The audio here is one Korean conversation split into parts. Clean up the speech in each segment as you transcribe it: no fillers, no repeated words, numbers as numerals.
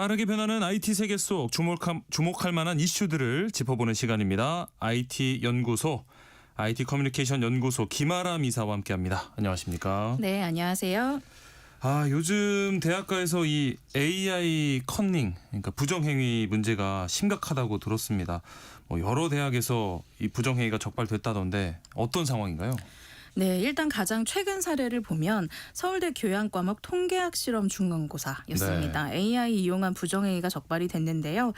빠르게 변하는 IT 세계 속 주목할 만한 이슈들을 짚어보는 시간입니다. IT 연구소, IT 커뮤니케이션 연구소 김아람 이사와 함께합니다. 안녕하십니까? 네, 안녕하세요. 요즘 대학가에서 이 AI 커닝, 그러니까 부정행위 문제가 심각하다고 들었습니다. 여러 대학에서 이 부정행위가 적발됐다던데 어떤 상황인가요? 네, 일단 가장 최근 사례를 보면 서울대 교양과목 통계학 실험 중간고사였습니다. 네. AI 이용한 부정행위가 적발이 됐는데요.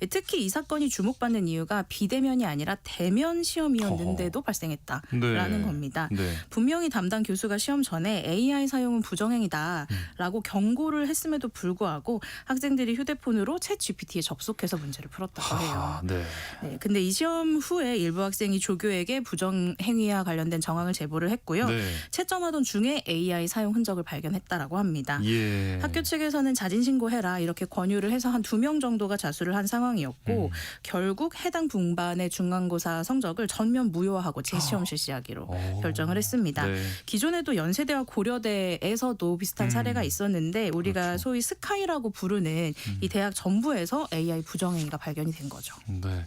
특히 이 사건이 주목받는 이유가 비대면이 아니라 대면 시험이었는데도 발생했다라는 겁니다. 네. 분명히 담당 교수가 시험 전에 AI 사용은 부정행위다라고 경고를 했음에도 불구하고 학생들이 휴대폰으로 챗 GPT에 접속해서 문제를 풀었다고 해요. 네. 네, 근데 이 시험 후에 일부 학생이 조교에게 부정행위와 관련된 정황을 제보를 했고요. 네. 채점하던 중에 AI 사용 흔적을 발견했다라고 합니다. 예. 학교 측에서는 자진 신고해라 이렇게 권유를 해서 한 2명 정도가 자수를 한 상황이었고 결국 해당 분반의 중간고사 성적을 전면 무효화하고 재시험 실시하기로 결정을 했습니다. 네. 기존에도 연세대와 고려대에서도 비슷한 사례가 있었는데 우리가 그렇죠. 소위 스카이라고 부르는 이 대학 전부에서 AI 부정행위가 발견이 된 거죠. 네.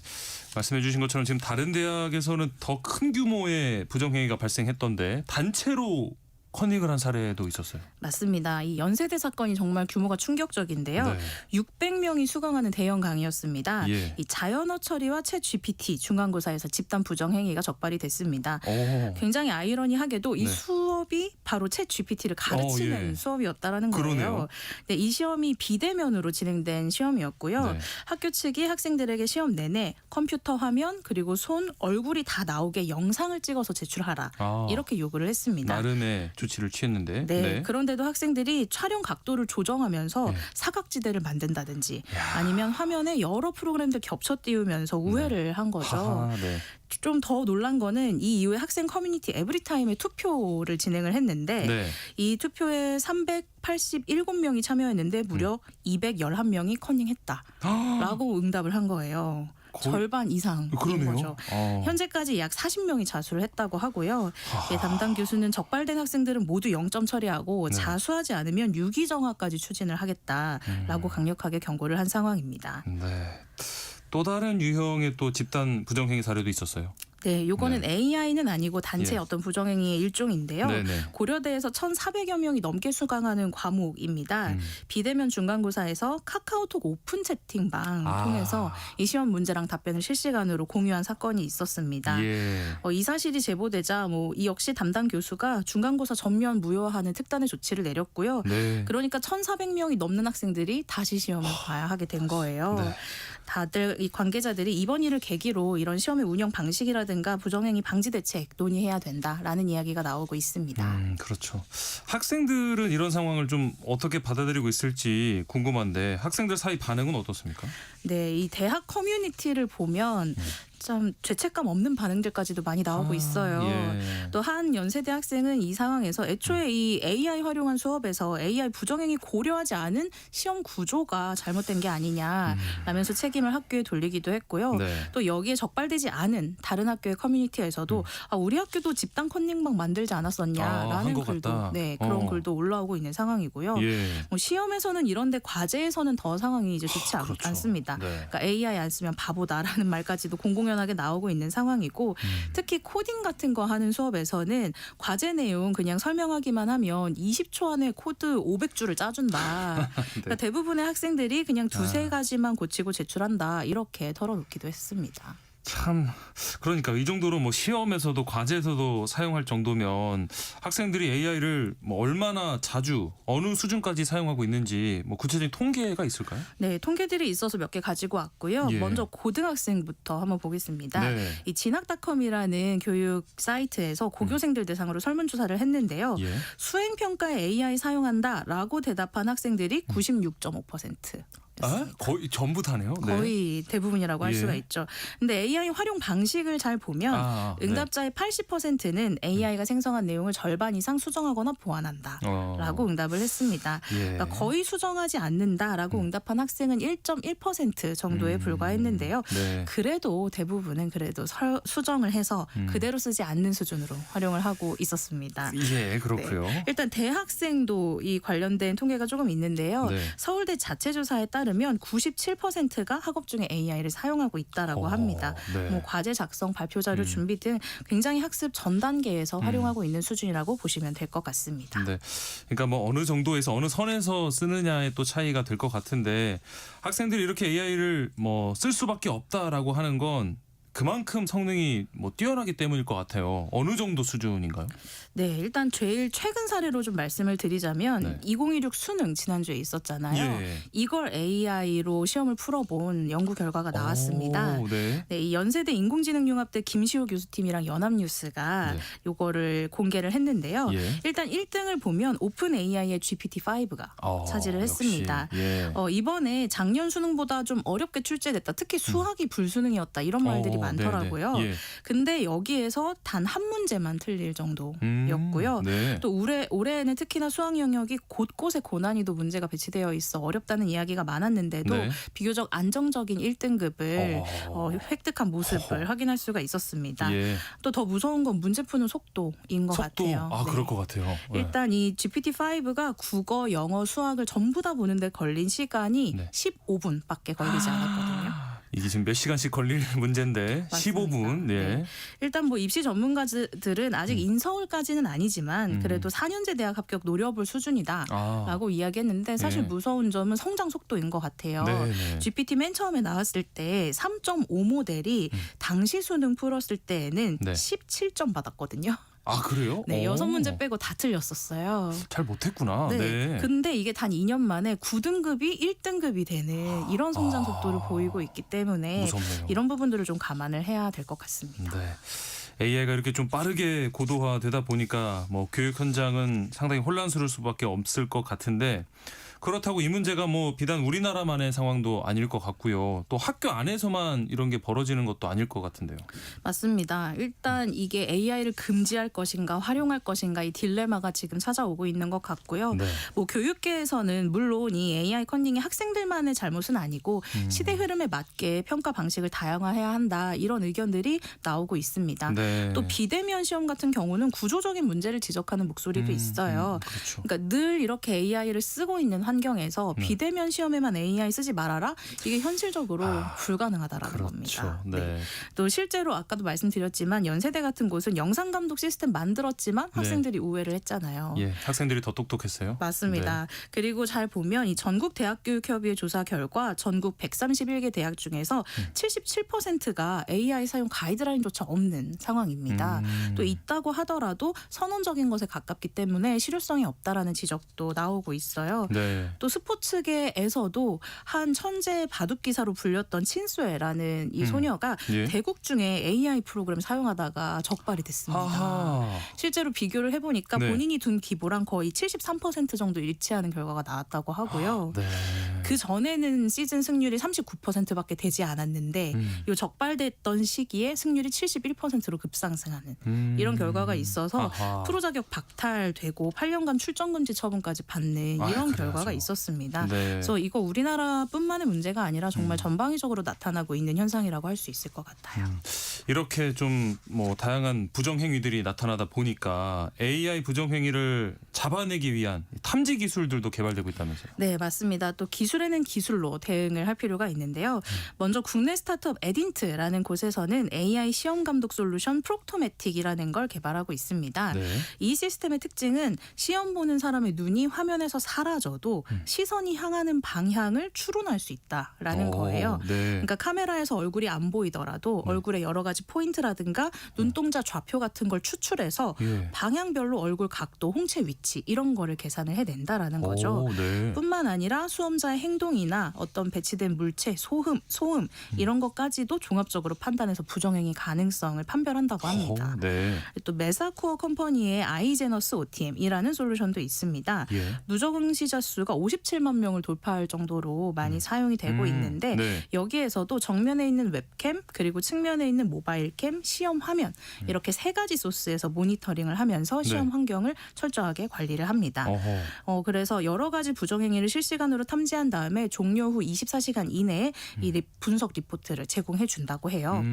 말씀해 주신 것처럼 지금 다른 대학에서는 더 큰 규모의 부정행위가 발생했던데 단체로 커닝을 한 사례도 있었어요. 맞습니다. 이 연세대 사건이 정말 규모가 충격적인데요. 네. 600명이 수강하는 대형 강의였습니다. 예. 이 자연어 처리와 챗 GPT 중간고사에서 집단 부정행위가 적발이 됐습니다. 굉장히 아이러니하게도 이 네. 수업이 바로 챗 GPT를 가르치는 예. 수업이었다라는 거예요. 그러네요. 네, 이 시험이 비대면으로 진행된 시험이었고요. 네. 학교 측이 학생들에게 시험 내내 컴퓨터 화면 그리고 손, 얼굴이 다 나오게 영상을 찍어서 제출하라. 이렇게 요구를 했습니다. 나름의 조치를 취했는데. 네. 그런데도 학생들이 촬영 각도를 조정하면서 사각지대를 만든다든지 아니면 화면에 여러 프로그램들 겹쳐 띄우면서 우회를 한 거죠. 네. 좀 더 놀란 거는 이 이후에 학생 커뮤니티 에브리타임에 투표를 진행을 했는데 네. 이 투표에 387명이 참여했는데 무려 211명이 커닝했다라고 응답을 한 거예요. 절반 이상인 그러네요. 거죠. 현재까지 약 40명이 자수를 했다고 하고요. 담당 교수는 적발된 학생들은 모두 0점 처리하고 자수하지 않으면 유기정화까지 추진을 하겠다라고 강력하게 경고를 한 상황입니다. 네. 또 다른 유형의 또 집단 부정행위 사례도 있었어요. 네, 요거는 AI는 아니고 단체의 예. 어떤 부정행위의 일종인데요. 네네. 고려대에서 1,400여 명이 넘게 수강하는 과목입니다. 비대면 중간고사에서 카카오톡 오픈 채팅방 통해서 이 시험 문제랑 답변을 실시간으로 공유한 사건이 있었습니다. 예. 이 사실이 제보되자 이 역시 담당 교수가 중간고사 전면 무효화하는 특단의 조치를 내렸고요. 네. 그러니까 1,400명이 넘는 학생들이 다시 시험을 봐야 하게 된 거예요. 네. 다들 이 관계자들이 이번 일을 계기로 이런 시험의 운영 방식이라든가 부정행위 방지 대책 논의해야 된다라는 이야기가 나오고 있습니다. 그렇죠. 학생들은 이런 상황을 좀 어떻게 받아들이고 있을지 궁금한데 학생들 사이 반응은 어떻습니까? 네, 이 대학 커뮤니티를 보면 참 죄책감 없는 반응들까지도 많이 나오고 있어요. 예. 또 한 연세대 학생은 이 상황에서 애초에 이 AI 활용한 수업에서 AI 부정행위 고려하지 않은 시험 구조가 잘못된 게 아니냐라면서 책임을 학교에 돌리기도 했고요. 네. 또 여기에 적발되지 않은 다른 학교의 커뮤니티에서도 우리 학교도 집단 컨닝방 만들지 않았었냐라는 한 것 글도 같다. 그런 글도 올라오고 있는 상황이고요. 예. 시험에서는 이런데 과제에서는 더 상황이 이제 좋지 그렇죠. 않습니다. 네. 그러니까 AI 안 쓰면 바보다라는 말까지도 공공연하게 나오고 있는 상황이고 특히 코딩 같은 거 하는 수업에서는 과제 내용 그냥 설명하기만 하면 20초 안에 코드 500줄을 짜준다. 그러니까 대부분의 학생들이 그냥 두세 가지만 고치고 제출한다. 이렇게 털어놓기도 했습니다. 참 그러니까 이 정도로 시험에서도 과제에서도 사용할 정도면 학생들이 AI를 얼마나 자주 어느 수준까지 사용하고 있는지 구체적인 통계가 있을까요? 네, 통계들이 있어서 몇 개 가지고 왔고요. 예. 먼저 고등학생부터 한번 보겠습니다. 네. 이 진학닷컴이라는 교육 사이트에서 고교생들 대상으로 설문조사를 했는데요. 예. 수행평가에 AI 사용한다라고 대답한 학생들이 96.5%. 거의 전부 다네요. 거의 대부분이라고 할 예. 수가 있죠. 근데 AI 활용 방식을 잘 보면 응답자의 80%는 AI가 생성한 내용을 절반 이상 수정하거나 보완한다라고 응답을 했습니다. 예. 그러니까 거의 수정하지 않는다라고 응답한 학생은 1.1% 정도에 불과했는데요. 네. 그래도 대부분은 수정을 해서 그대로 쓰지 않는 수준으로 활용을 하고 있었습니다. 예, 그렇고요. 네. 일단 대학생도 이 관련된 통계가 조금 있는데요. 네. 서울대 자체조사에 따르면 따르면 97%가 학업 중에 AI를 사용하고 있다라고 합니다. 네. 뭐 과제 작성, 발표 자료 준비 등 굉장히 학습 전 단계에서 활용하고 있는 수준이라고 보시면 될 것 같습니다. 네. 그러니까 뭐 어느 정도에서 어느 선에서 쓰느냐에 또 차이가 될 것 같은데 학생들이 이렇게 AI를 뭐 쓸 수밖에 없다라고 하는 건 그만큼 성능이 뭐 뛰어나기 때문일 것 같아요. 어느 정도 수준인가요? 네, 일단 제일 최근 사례로 좀 말씀을 드리자면 네. 2016 수능 지난주에 있었잖아요. 예. 이걸 AI로 시험을 풀어본 연구 결과가 나왔습니다. 오, 네. 네, 이 연세대 인공지능융합대 김시호 교수팀이랑 연합뉴스가 네. 요거를 공개를 했는데요. 예. 일단 1등을 보면 오픈 AI의 GPT-5가 차지를 했습니다. 역시. 예. 이번에 작년 수능보다 좀 어렵게 출제됐다. 특히 수학이 불수능이었다. 이런 말들이 많더라고요. 네네. 예. 근데 여기에서 단 한 문제만 틀릴 정도였고요. 네. 또 올해에는 특히나 수학 영역이 곳곳에 고난이도 문제가 배치되어 있어 어렵다는 이야기가 많았는데도 네. 비교적 안정적인 1등급을 획득한 모습을 확인할 수가 있었습니다. 예. 또 더 무서운 건 문제 푸는 속도인 것 같아요. 아, 네. 그럴 것 같아요. 네. 일단 이 GPT-5가 국어, 영어, 수학을 전부 다 보는데 걸린 시간이 네. 15분밖에 걸리지 않았거든요. 이게 지금 몇 시간씩 걸릴 문제인데 맞습니다. 15분. 네. 네. 일단 뭐 입시 전문가들은 아직 인서울까지는 아니지만 그래도 4년제 대학 합격 노려볼 수준이다라고 이야기했는데 사실 네. 무서운 점은 성장 속도인 것 같아요. 네. GPT 맨 처음에 나왔을 때 3.5 모델이 당시 수능 풀었을 때에는 네. 17점 받았거든요. 아, 그래요? 네, 오. 6문제 빼고 다 틀렸었어요. 잘 못했구나. 네. 네. 근데 이게 단 2년 만에 9등급이 1등급이 되는 이런 성장 속도를 보이고 있기 때문에 무섭네요. 이런 부분들을 좀 감안을 해야 될 것 같습니다. 네. AI가 이렇게 좀 빠르게 고도화되다 보니까 뭐 교육 현장은 상당히 혼란스러울 수밖에 없을 것 같은데 그렇다고 이 문제가 뭐 비단 우리나라만의 상황도 아닐 것 같고요. 또 학교 안에서만 이런 게 벌어지는 것도 아닐 것 같은데요. 맞습니다. 일단 이게 AI를 금지할 것인가 활용할 것인가 이 딜레마가 지금 찾아오고 있는 것 같고요. 네. 뭐 교육계에서는 물론 이 AI 컨닝이 학생들만의 잘못은 아니고 시대 흐름에 맞게 평가 방식을 다양화해야 한다 이런 의견들이 나오고 있습니다. 네. 또 비대면 시험 같은 경우는 구조적인 문제를 지적하는 목소리도 있어요. 그렇죠. 그러니까 늘 이렇게 AI를 쓰고 있는 환경에서 비대면 시험에만 AI 쓰지 말아라 이게 현실적으로 불가능하다라는 그렇죠. 겁니다. 네. 또 실제로 아까도 말씀드렸지만 연세대 같은 곳은 영상 감독 시스템 만들었지만 학생들이 우회를 했잖아요. 예, 학생들이 더 똑똑했어요. 맞습니다. 그리고 잘 보면 이 전국 대학교육협의회 조사 결과 전국 131개 대학 중에서 77%가 AI 사용 가이드라인조차 없는 상황입니다. 또 있다고 하더라도 선언적인 것에 가깝기 때문에 실효성이 없다라는 지적도 나오고 있어요. 네. 또 스포츠계에서도 한 천재 바둑 기사로 불렸던 친수애라는 이 소녀가 예. 대국 중에 AI 프로그램 사용하다가 적발이 됐습니다. 아하. 실제로 비교를 해보니까 네. 본인이 둔 기보랑 거의 73% 정도 일치하는 결과가 나왔다고 하고요. 네. 그 전에는 시즌 승률이 39%밖에 되지 않았는데 이 적발됐던 시기에 승률이 71%로 급상승하는 이런 결과가 있어서 아하. 프로 자격 박탈되고 8년간 출전 금지 처분까지 받는 이런 그래야죠. 결과가 있었습니다. 네. 그래서 이거 우리나라뿐만의 문제가 아니라 정말 전방위적으로 나타나고 있는 현상이라고 할 수 있을 것 같아요. 이렇게 좀 뭐 다양한 부정 행위들이 나타나다 보니까 AI 부정 행위를 잡아내기 위한 탐지 기술들도 개발되고 있다면서요. 네, 맞습니다. 또 기술에는 기술로 대응을 할 필요가 있는데요. 먼저 국내 스타트업 에딘트라는 곳에서는 AI 시험 감독 솔루션 프록토매틱이라는 걸 개발하고 있습니다. 네. 이 시스템의 특징은 시험 보는 사람의 눈이 화면에서 사라져도 시선이 향하는 방향을 추론할 수 있다라는 거예요. 네. 그러니까 카메라에서 얼굴이 안 보이더라도 얼굴의 여러 가지 포인트라든가 눈동자 좌표 같은 걸 추출해서 예. 방향별로 얼굴 각도, 홍채 위치 이런 거를 계산을 해낸다라는 거죠. 오, 네. 뿐만 아니라 수험자의 행동이나 어떤 배치된 물체, 소음 이런 것까지도 종합적으로 판단해서 부정행위 가능성을 판별한다고 합니다. 네. 또 메사쿠어 컴퍼니의 아이제너스 OTM이라는 솔루션도 있습니다. 예. 누적 응시자 수가 57만 명을 돌파할 정도로 많이 사용이 되고 있는데 네. 여기에서도 정면에 있는 웹캠 그리고 측면에 있는 모바일캠, 시험 화면 이렇게 세 가지 소스에서 모니터링을 하면서 시험 네. 환경을 철저하게 관리를 합니다. 어허. 그래서 여러 가지 부정행위를 실시간으로 탐지한 다음에 종료 후 24시간 이내에 이 분석 리포트를 제공해 준다고 해요.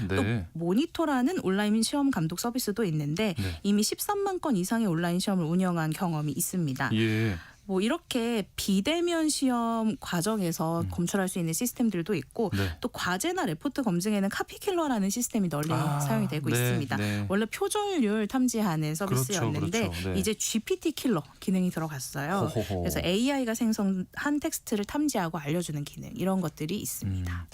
네. 또 모니터라는 온라인 시험 감독 서비스도 있는데 네. 이미 13만 건 이상의 온라인 시험을 운영한 경험이 있습니다. 예. 뭐 이렇게 비대면 시험 과정에서 검출할 수 있는 시스템들도 있고 네. 또 과제나 레포트 검증에는 카피킬러라는 시스템이 널리 사용이 되고 네, 있습니다. 네. 원래 표절률 탐지하는 서비스였는데 그렇죠. 네. 이제 GPT 킬러 기능이 들어갔어요. 호호호. 그래서 AI가 생성한 텍스트를 탐지하고 알려주는 기능 이런 것들이 있습니다.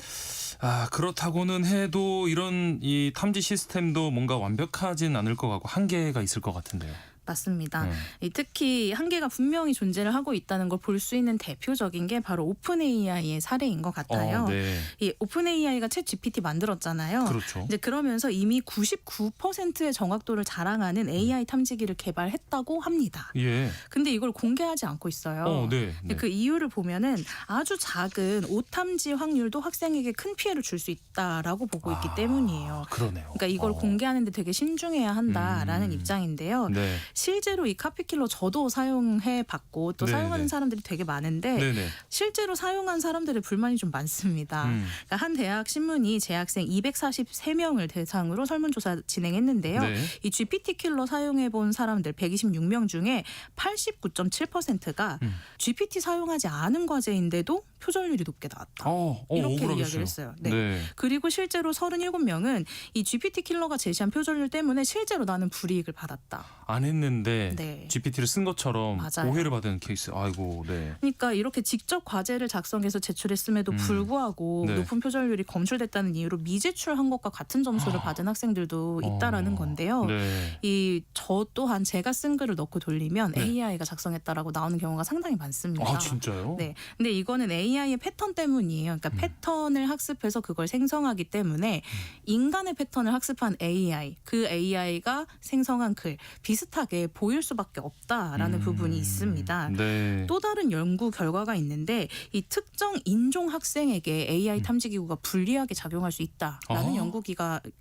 그렇다고는 해도 이런 이 탐지 시스템도 뭔가 완벽하진 않을 것 같고 한계가 있을 것 같은데요. 맞습니다. 네. 이 특히 한계가 분명히 존재를 하고 있다는 걸 볼 수 있는 대표적인 게 바로 오픈 AI의 사례인 것 같아요. 네. 이 오픈 AI가 챗 GPT 만들었잖아요. 그렇죠. 이제 그러면서 이미 99%의 정확도를 자랑하는 AI 탐지기를 개발했다고 합니다. 예. 근데 이걸 공개하지 않고 있어요. 네. 근데 그 이유를 보면은 아주 작은 오탐지 확률도 학생에게 큰 피해를 줄 수 있다라고 보고 있기 때문이에요. 그러네요. 그러니까 이걸 공개하는데 되게 신중해야 한다라는 입장인데요. 네. 실제로 이 카피킬러 저도 사용해 봤고 또 네, 사용하는 네. 사람들이 되게 많은데 네네. 실제로 사용한 사람들의 불만이 좀 많습니다. 그러니까 한 대학 신문이 재학생 243명을 대상으로 설문조사 진행했는데요. 네. 이 GPT 킬러 사용해 본 사람들 126명 중에 89.7%가 GPT 사용하지 않은 과제인데도 표절률이 높게 나왔다. 이렇게 억울하겠어요. 이야기를 했어요. 네. 네. 그리고 실제로 37명은 이 GPT 킬러가 제시한 표절률 때문에 실제로 나는 불이익을 받았다. 안 했는데 네. GPT를 쓴 것처럼 맞아요. 오해를 받은 케이스. 아이고, 네. 그러니까 이렇게 직접 과제를 작성해서 제출했음에도 불구하고 네. 높은 표절률이 검출됐다는 이유로 미제출한 것과 같은 점수를 받은 학생들도 있다라는 건데요. 네. 이 저 또한 제가 쓴 글을 넣고 돌리면 네. AI가 작성했다라고 나오는 경우가 상당히 많습니다. 진짜요? 네. 근데 이거는 AI의 패턴 때문이에요. 그러니까 패턴을 학습해서 그걸 생성하기 때문에 인간의 패턴을 학습한 AI, 그 AI가 생성한 글 비슷하게 보일 수밖에 없다라는 부분이 있습니다. 네. 또 다른 연구 결과가 있는데 이 특정 인종 학생에게 AI 탐지 기구가 불리하게 작용할 수 있다라는 연구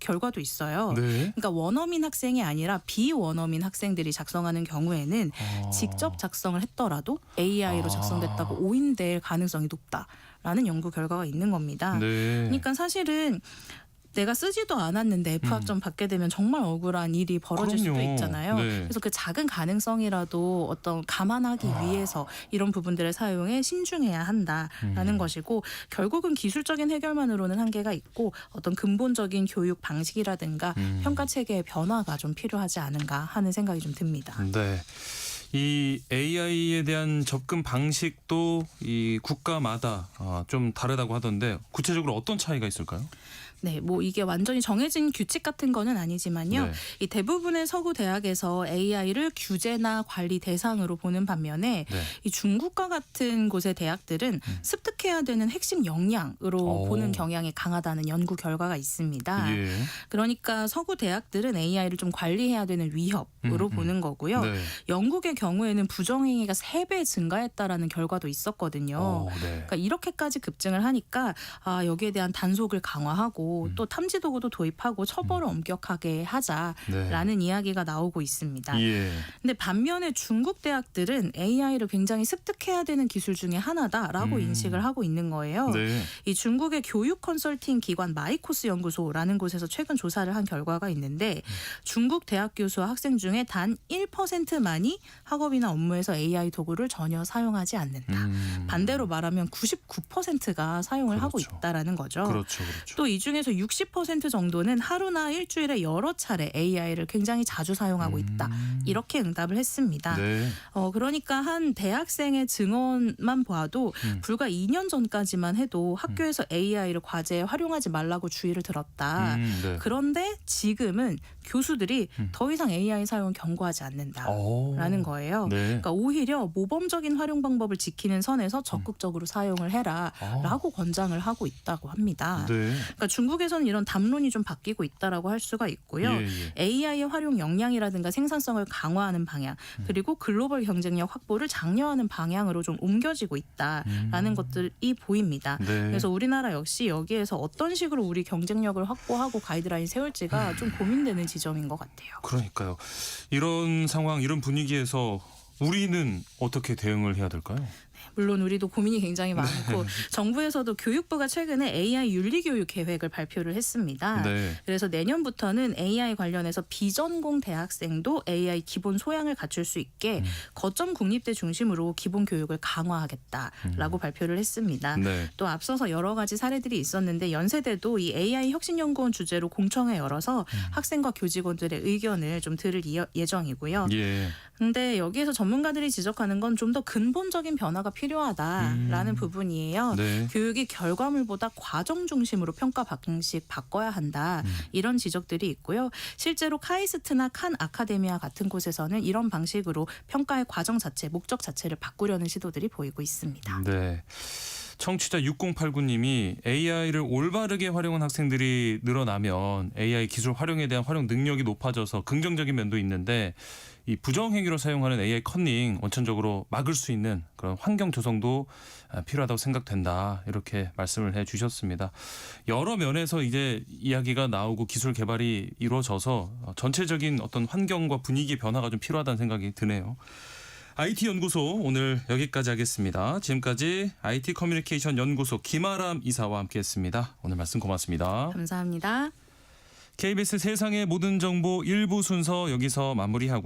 결과도 있어요. 네. 그러니까 원어민 학생이 아니라 비원어민 학생들이 작성하는 경우에는 직접 작성을 했더라도 AI로 작성됐다고 오인될 가능성이 높다라는 연구 결과가 있는 겁니다. 네. 그러니까 사실은 내가 쓰지도 않았는데 F학점 받게 되면 정말 억울한 일이 벌어질 수도 그럼요. 있잖아요. 네. 그래서 그 작은 가능성이라도 어떤 감안하기 위해서 이런 부분들의 사용에 신중해야 한다라는 것이고 결국은 기술적인 해결만으로는 한계가 있고 어떤 근본적인 교육 방식이라든가 평가 체계의 변화가 좀 필요하지 않은가 하는 생각이 좀 듭니다. 네. 이 AI에 대한 접근 방식도 이 국가마다 좀 다르다고 하던데 구체적으로 어떤 차이가 있을까요? 네, 뭐 이게 완전히 정해진 규칙 같은 거는 아니지만요. 네. 이 대부분의 서구 대학에서 AI를 규제나 관리 대상으로 보는 반면에 네. 이 중국과 같은 곳의 대학들은 습득해야 되는 핵심 역량으로 보는 경향이 강하다는 연구 결과가 있습니다. 예. 그러니까 서구 대학들은 AI를 좀 관리해야 되는 위협으로 보는 거고요. 네. 영국의 경우에는 부정행위가 3배 증가했다라는 결과도 있었거든요. 네. 그러니까 이렇게까지 급증을 하니까 여기에 대한 단속을 강화하고 또 탐지 도구도 도입하고 처벌을 엄격하게 하자라는 이야기가 나오고 있습니다. 예. 근데 반면에 중국 대학들은 AI를 굉장히 습득해야 되는 기술 중에 하나다라고 인식을 하고 있는 거예요. 네. 이 중국의 교육 컨설팅 기관 마이코스 연구소라는 곳에서 최근 조사를 한 결과가 있는데 중국 대학 교수와 학생 중에 단 1%만이 학업이나 업무에서 AI 도구를 전혀 사용하지 않는다. 반대로 말하면 99%가 사용을 하고 그렇죠. 있다라는 거죠. 그렇죠. 또 이 중에서 60% 정도는 하루나 일주일에 여러 차례 AI를 굉장히 자주 사용하고 있다. 이렇게 응답을 했습니다. 네. 그러니까 한 대학생의 증언만 봐도 불과 2년 전까지만 해도 학교에서 AI를 과제에 활용하지 말라고 주의를 들었다. 네. 그런데 지금은 교수들이 더 이상 AI 사용을 경고하지 않는다라는 거예요. 네. 그러니까 오히려 모범적인 활용 방법을 지키는 선에서 적극적으로 사용을 해라라고 권장을 하고 있다고 합니다. 네. 그러니까 중국에서는 이런 담론이 좀 바뀌고 있다라고 할 수가 있고요. 예. AI의 활용 역량이라든가 생산성을 강화하는 방향 그리고 글로벌 경쟁력 확보를 장려하는 방향으로 좀 옮겨지고 있다라는 것들이 보입니다. 네. 그래서 우리나라 역시 여기에서 어떤 식으로 우리 경쟁력을 확보하고 가이드라인 세울지가 좀 고민되는 지점인 것 같아요. 그러니까요. 이런 상황, 이런 분위기에서 우리는 어떻게 대응을 해야 될까요? 물론 우리도 고민이 굉장히 많고 정부에서도 교육부가 최근에 AI 윤리교육 계획을 발표를 했습니다. 네. 그래서 내년부터는 AI 관련해서 비전공 대학생도 AI 기본 소양을 갖출 수 있게 거점 국립대 중심으로 기본 교육을 강화하겠다라고 발표를 했습니다. 네. 또 앞서서 여러 가지 사례들이 있었는데 연세대도 이 AI 혁신연구원 주제로 공청회 열어서 학생과 교직원들의 의견을 좀 들을 예정이고요. 예. 근데 여기에서 전문가들이 지적하는 건 좀 더 근본적인 변화가 필요하다라는 부분이에요. 네. 교육이 결과물보다 과정 중심으로 평가 방식 바꿔야 한다. 이런 지적들이 있고요. 실제로 카이스트나 칸 아카데미아 같은 곳에서는 이런 방식으로 평가의 과정 자체, 목적 자체를 바꾸려는 시도들이 보이고 있습니다. 네. 청취자 6089님이 AI를 올바르게 활용한 학생들이 늘어나면 AI 기술 활용에 대한 활용 능력이 높아져서 긍정적인 면도 있는데 이 부정행위로 사용하는 AI 커닝 원천적으로 막을 수 있는 그런 환경 조성도 필요하다고 생각된다. 이렇게 말씀을 해 주셨습니다. 여러 면에서 이제 이야기가 나오고 기술 개발이 이루어져서 전체적인 어떤 환경과 분위기 변화가 좀 필요하다는 생각이 드네요. IT 연구소 오늘 여기까지 하겠습니다. 지금까지 IT 커뮤니케이션 연구소 김아람 이사와 함께했습니다. 오늘 말씀 고맙습니다. 감사합니다. KBS 세상의 모든 정보 1부 순서 여기서 마무리하고요.